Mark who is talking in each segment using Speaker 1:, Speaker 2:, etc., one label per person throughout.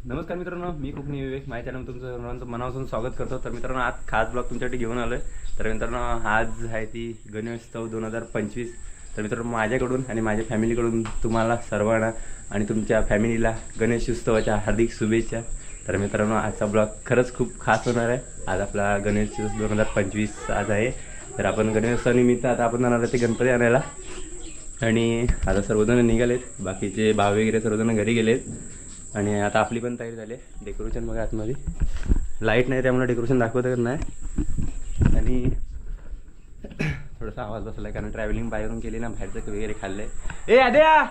Speaker 1: नमस्कार मित्रांनो, मी कोकणी विवेक माझ्या चॅनल तुमचं सर्वांचं मनापासून स्वागत करतो. तर मित्रांनो, आज खास ब्लॉग तुमच्यासाठी घेऊन आलो आहे. तर मित्रांनो, आज आहे ती गणेशोत्सव 2025. तर मित्रांनो, माझ्याकडून आणि माझ्या फॅमिलीकडून तुम्हाला सर्वांना आणि तुमच्या फॅमिलीला गणेशोत्सवाच्या हार्दिक शुभेच्छा. तर मित्रांनो, आजचा ब्लॉग खरंच खूप खास होणार आहे. आज आपला गणेशोत्सव 2025 आज आहे. तर आपण गणेशोत्सवानिमित्त आता आपण जाणार आहे ते गणपती आणायला. आणि आता सर्वजण निघालेत, बाकीचे भाव वगैरे सर्वजण घरी गेलेत. आणि आता आपली पण तयारी झाली आहे. डेकोरेशन बघा, आतमध्ये लाईट नाही त्यामुळे डेकोरेशन दाखवत नाही. आणि थोडासा आवाज बसला आहे कारण ट्रॅव्हलिंग बाहेरून केली ना, बाहेरचं वगैरे खाल्लं आहे. ए आद्या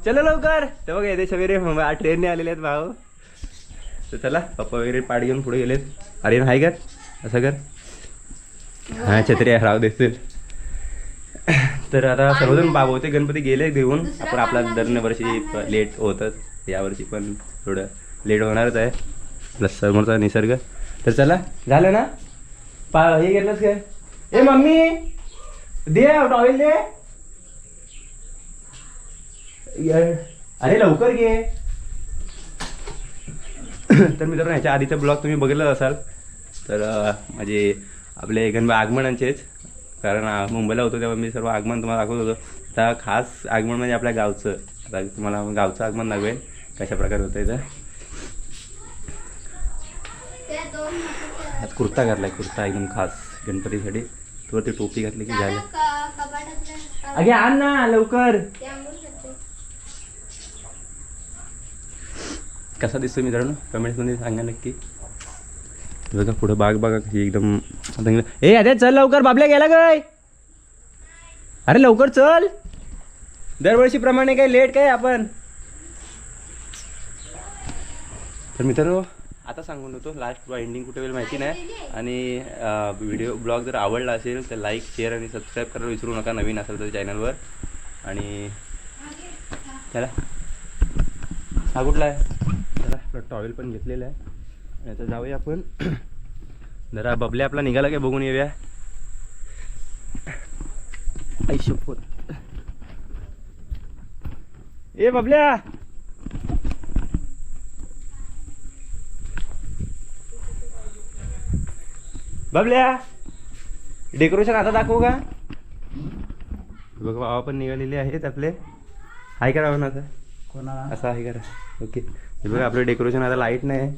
Speaker 1: चलो लवकर. तर बघा येते सवेरे ट्रेनने आलेले आहेत भाऊ. तर चला, पप्पा वगैरे पाड घेऊन पुढे गेलेत. अरे नाही कर असं कर, हां छत्री राहू देतील. तर आता सर्वजण होते गणपती गेले घेऊन. आपण आपला दरवर्षी लेट होतच, यावर्षी पण थोडं लेट होणारच आहे, प्लस समोरचा निसर्ग. तर चला, झालं ना हे घेतलंच काय? ए मम्मी दे टॉवेल दे. अरे लवकर घे. तर मित्रांनो, ह्याच्या आधीचा ब्लॉग तुम्ही बघितलं असाल. तर माझे आपले गणपती आगमनांचेच, कारण मुंबईला होतो तेव्हा मी सर्व आगमन तुम्हाला दाखवत होतो. आता खास आगमन म्हणजे आपल्या गावचं. आता तुम्हाला गावचं आगमन दाखवेल कशा प्रकारे होतं. इथं आज कुर्ता घातलाय, कुर्ता एकदम खास गणपतीसाठी. तुला ती टोपी घातली की झालं. अगे आण ना लवकर. कसा दिसतो मित्रांनो, कमेंट्समध्ये सांगा नक्की. बघा पुढं बाग बघा कशी एकदम. ए अरे चल लवकर, बाबल्या गेला काय? अरे लवकर चल, दरवर्षीप्रमाणे काय लेट काय आपण. तर मित्रांनो, आता सांगून होतो लास्ट एंडिंग कुठे होईल माहिती नाही. आणि व्हिडिओ ब्लॉग जर आवडला असेल तर लाईक शेअर आणि सबस्क्राईब करायला विसरू नका, नवीन असेल तर चॅनलवर. आणि चला, हा कुठला आहे? चला, आपला टॉवेल पण घेतलेला आहे. आता जाऊया आपण. जरा बबल्या आपला निघाला काय बघून येऊया. ऐशोपत ए बबल्या, बबल्या डेकोरेशन आता दाखवू का? बघा बाबा पण निघालेले आहेत आपले. हाय करा ना आता, कोणाला असं आहे करा. ओके, हे बघा आपलं डेकोरेशन. आता लाईट नाही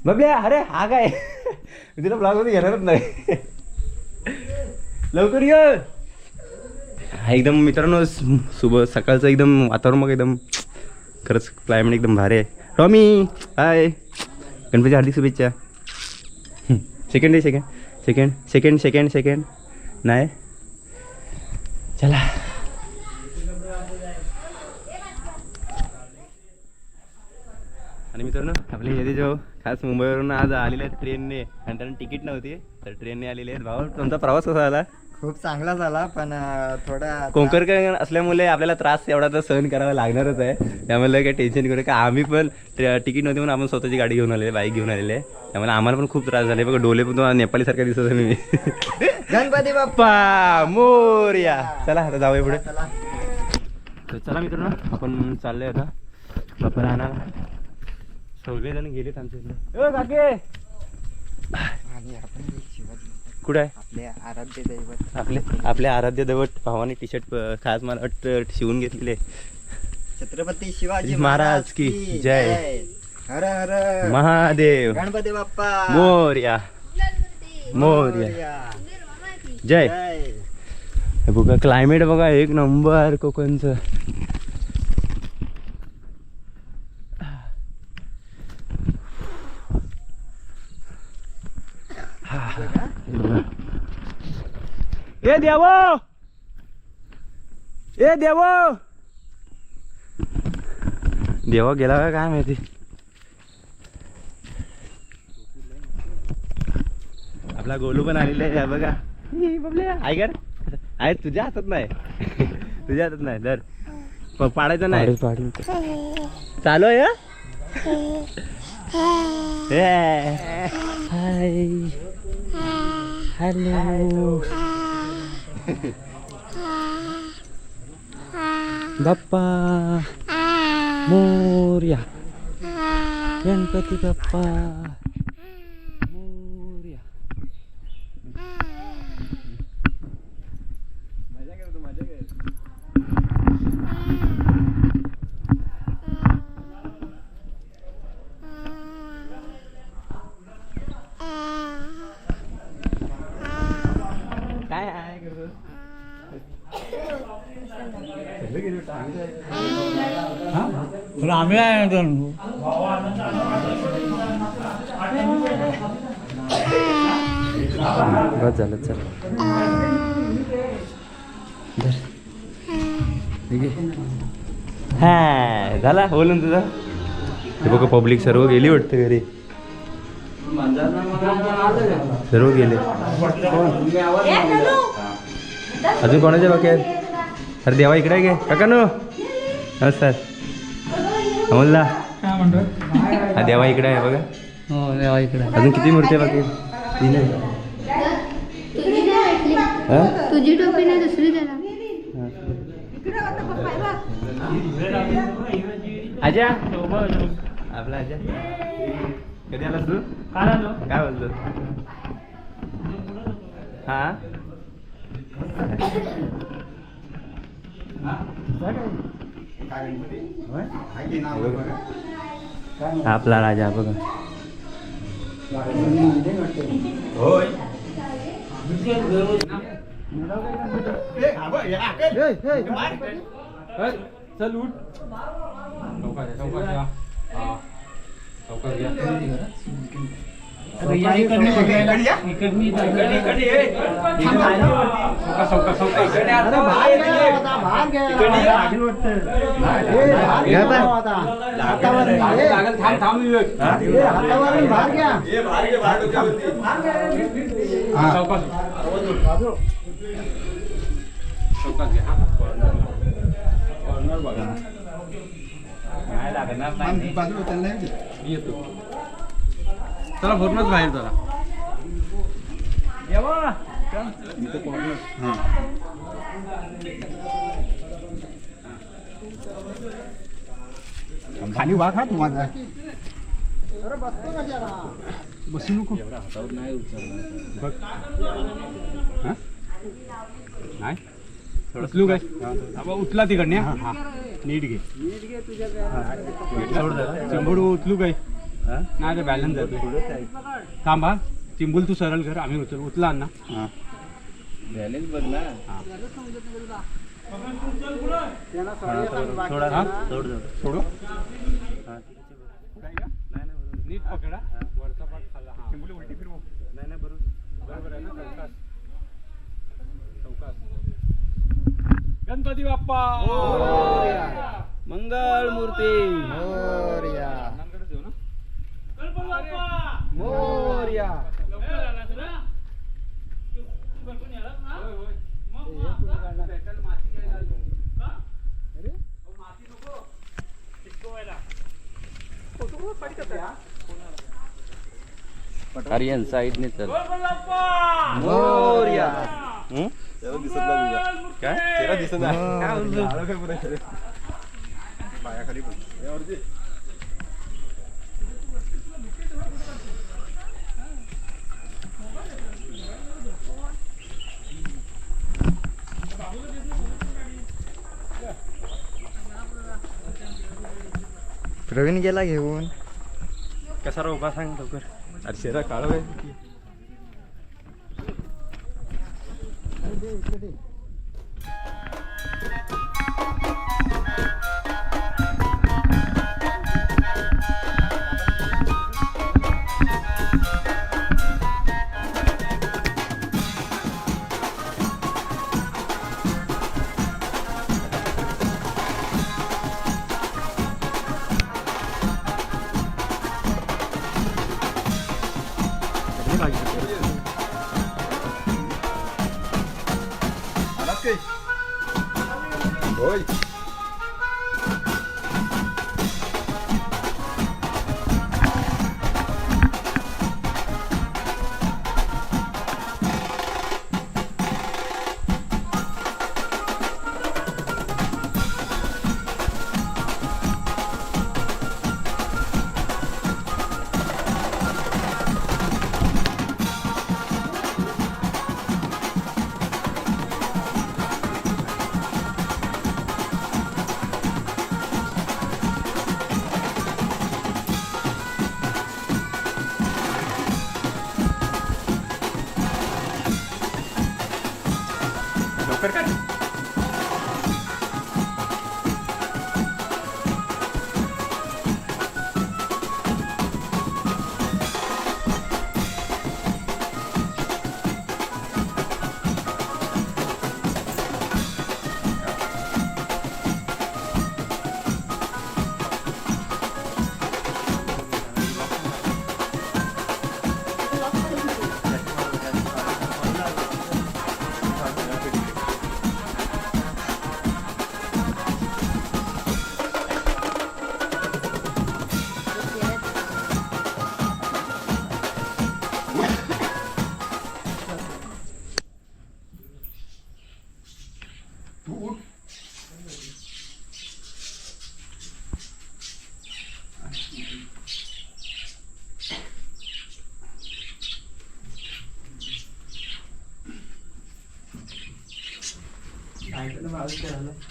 Speaker 1: बबल्या. अरे हा काय तिला ब्लॉगमध्ये घेणारच नाही. लवकर ये. हा एकदम मित्रांनो सकाळचं एकदम वातावरण मग एकदम खरंच क्लायमेट एकदम भारी आहे. टॉमी हाय, गणपती हार्दिक शुभेच्छा. सेकंड आहे, second second second second second नाही. चला, आणि मित्रांनो आपले येते जो खास मुंबईवरून आज आलेले आहेत ट्रेनने, आणि त्यांना तिकीट नव्हती तर ट्रेनने आलेले आहेत. भाऊ तुमचा प्रवास कसा झाला?
Speaker 2: खूप चांगला झाला, पण थोडा
Speaker 1: कोकणकर असल्यामुळे आपल्याला त्रास एवढा तर सहन करावा लागणारच आहे. त्यामुळे काही टेन्शन करू का. आम्ही पण तिकीट नव्हती म्हणून आपण स्वतःची गाडी घेऊन आलेले, बाईक घेऊन आलेले. त्यामुळे आम्हाला पण खूप त्रास झाले. बघा डोले पण तुम्हाला नेपाळीसारखा दिसत आहे मी.
Speaker 2: गणपती बाप्पा
Speaker 1: मोरया. चला आता जाऊया पुढे. तर चला मित्रांनो, आपण चाललोय आता बाप्पा राहणार. सगळेजण गेलेत आमच्या इकडे. काके कुठं आहे?
Speaker 2: आपले आराध्य दैवत,
Speaker 1: आपले आराध्य दैवत भावाने टी शर्ट खास मला शिवून घेतलेले.
Speaker 2: छत्रपती शिवाजी
Speaker 1: महाराज की जय.
Speaker 2: हर हर
Speaker 1: महादेव.
Speaker 2: गणपती बाप्पा
Speaker 1: मोरया मोरया जय. हे बघा क्लायमेट बघा एक नंबर कोकणचं. ए देवो, ए देवो. देवा गेला का काय माहिती. आपला गोलू पण आलेला आहे बघा. ऐकर आहे तुझ्या हातात नाही. तुझ्या हातात नाही. दर पाडायचं नाही. चालू आहे. हॅलो बाप्पा मोरया. गणपती बाप्पा मोरया. मजा करतो मजा कर. काय आहे करतो
Speaker 3: आम्ही आहे
Speaker 1: बस झालं चल हा झाला बोलून तुझा. हे बघ पब्लिक सर्व गेली वाटतं घरी. सर्व गेले. अजून कोणाच्या बाकी आहेत? अरे देवा इकडे आहे काका नो. नमस्कार अमोलदा.
Speaker 3: काय म्हणतो?
Speaker 1: हा देवा इकडे आहे बघा.
Speaker 3: हो देवा इकडे.
Speaker 1: अजून किती मूर्ती बाकी आहेत? 3 आहे. हा?
Speaker 4: तुझी टोपी नाही दुसरी देणार.
Speaker 1: आजा आपला आजा कधी आलास तू? काय बोलतो? हा आपला राजा बघा.
Speaker 3: चल उठ. येतो चला भरूनच बाहेर चला.
Speaker 2: खाली वा खा तुम्हाला.
Speaker 3: बसू नको. नाही उचलू काय? उचला तिकडने. नीट घे. चिंबूड उचलू काय? नाही ते बॅलन्स जातो. थांबा चिंबूल तू सरळ कर आम्ही उचला अण्णा.
Speaker 1: बॅलेन्स बघ ना.
Speaker 3: सोडू नीट पकडा. वरचा पाठ खाला. चिंबूल उलटी फिरवू. नाही बरोबर आहे ना. चौकास गणपती बाप्पा
Speaker 1: मंगल मूर्ती
Speaker 2: मोरया.
Speaker 1: मोरया. आर्यन साईडने चल.
Speaker 2: मोरया.
Speaker 1: दिसत नाही काय तेरा दिसत नाही.
Speaker 2: पायाखाली प्रवीण गेला घेऊन.
Speaker 1: कसा रा उभा सांग लवकर. अरे शेरा काढ बाई.
Speaker 2: होय.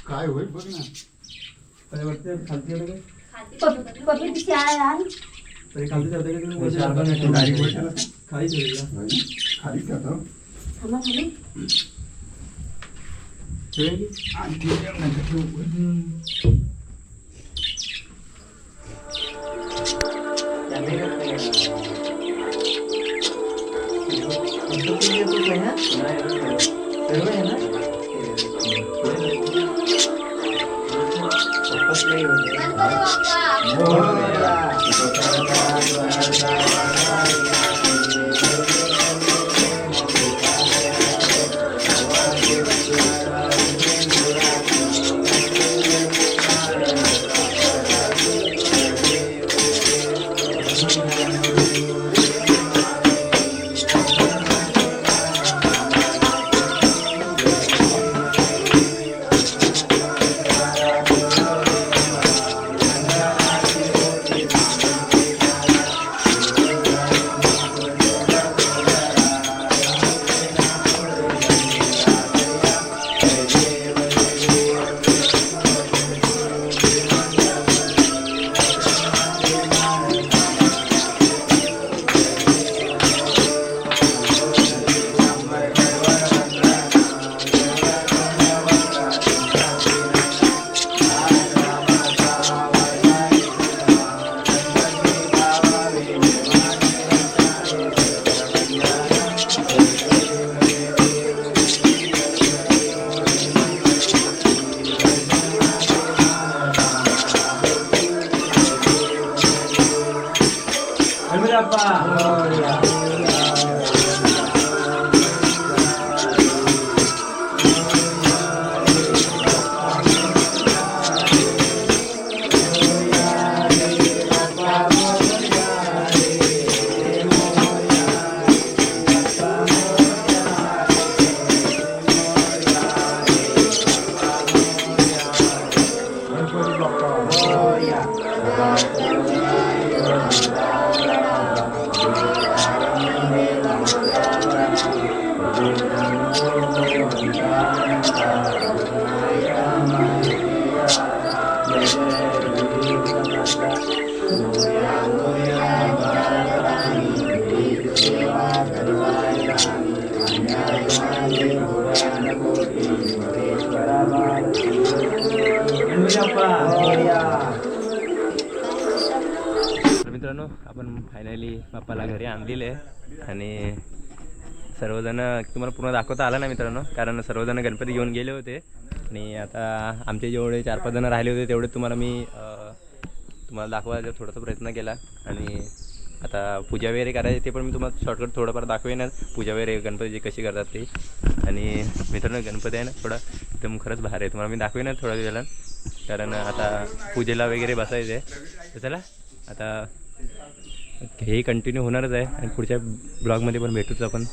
Speaker 3: काय होईल बघ ना.
Speaker 4: पपीची आहे यार.
Speaker 2: खाली जातो.
Speaker 4: थांबा खाली. गणपती बाप्पा.
Speaker 1: तर मित्रांनो आपण फायनली बाप्पाला घरी आणलेले आहे आणि सर्वजण तुम्हाला पूर्ण दाखवता आला ना मित्रांनो, कारण सर्वजण गणपती घेऊन गेले होते आणि आता आमचे जेवढे 4-5 जण राहिले होते तेवढे तुम्हाला मी तुम्हाला दाखवायचा थोडासा प्रयत्न केला. आणि आता पूजा वगैरे करायची ते पण मी तुम्हाला शॉर्टकट थोडंफार दाखवेनच, पूजा वगैरे गणपतीची कशी करतात ते. आणि मित्रांनो गणपती आहे ना थोडा एकदम खरंच भारी आहे, तुम्हाला मी दाखवेनच थोड्या वेळेला, कारण आता पूजेला वगैरे बसायचं आहे. तर चला आता हे कंटिन्यू होणारच आहे आणि पुढच्या ब्लॉगमध्ये पण भेटूच आपण.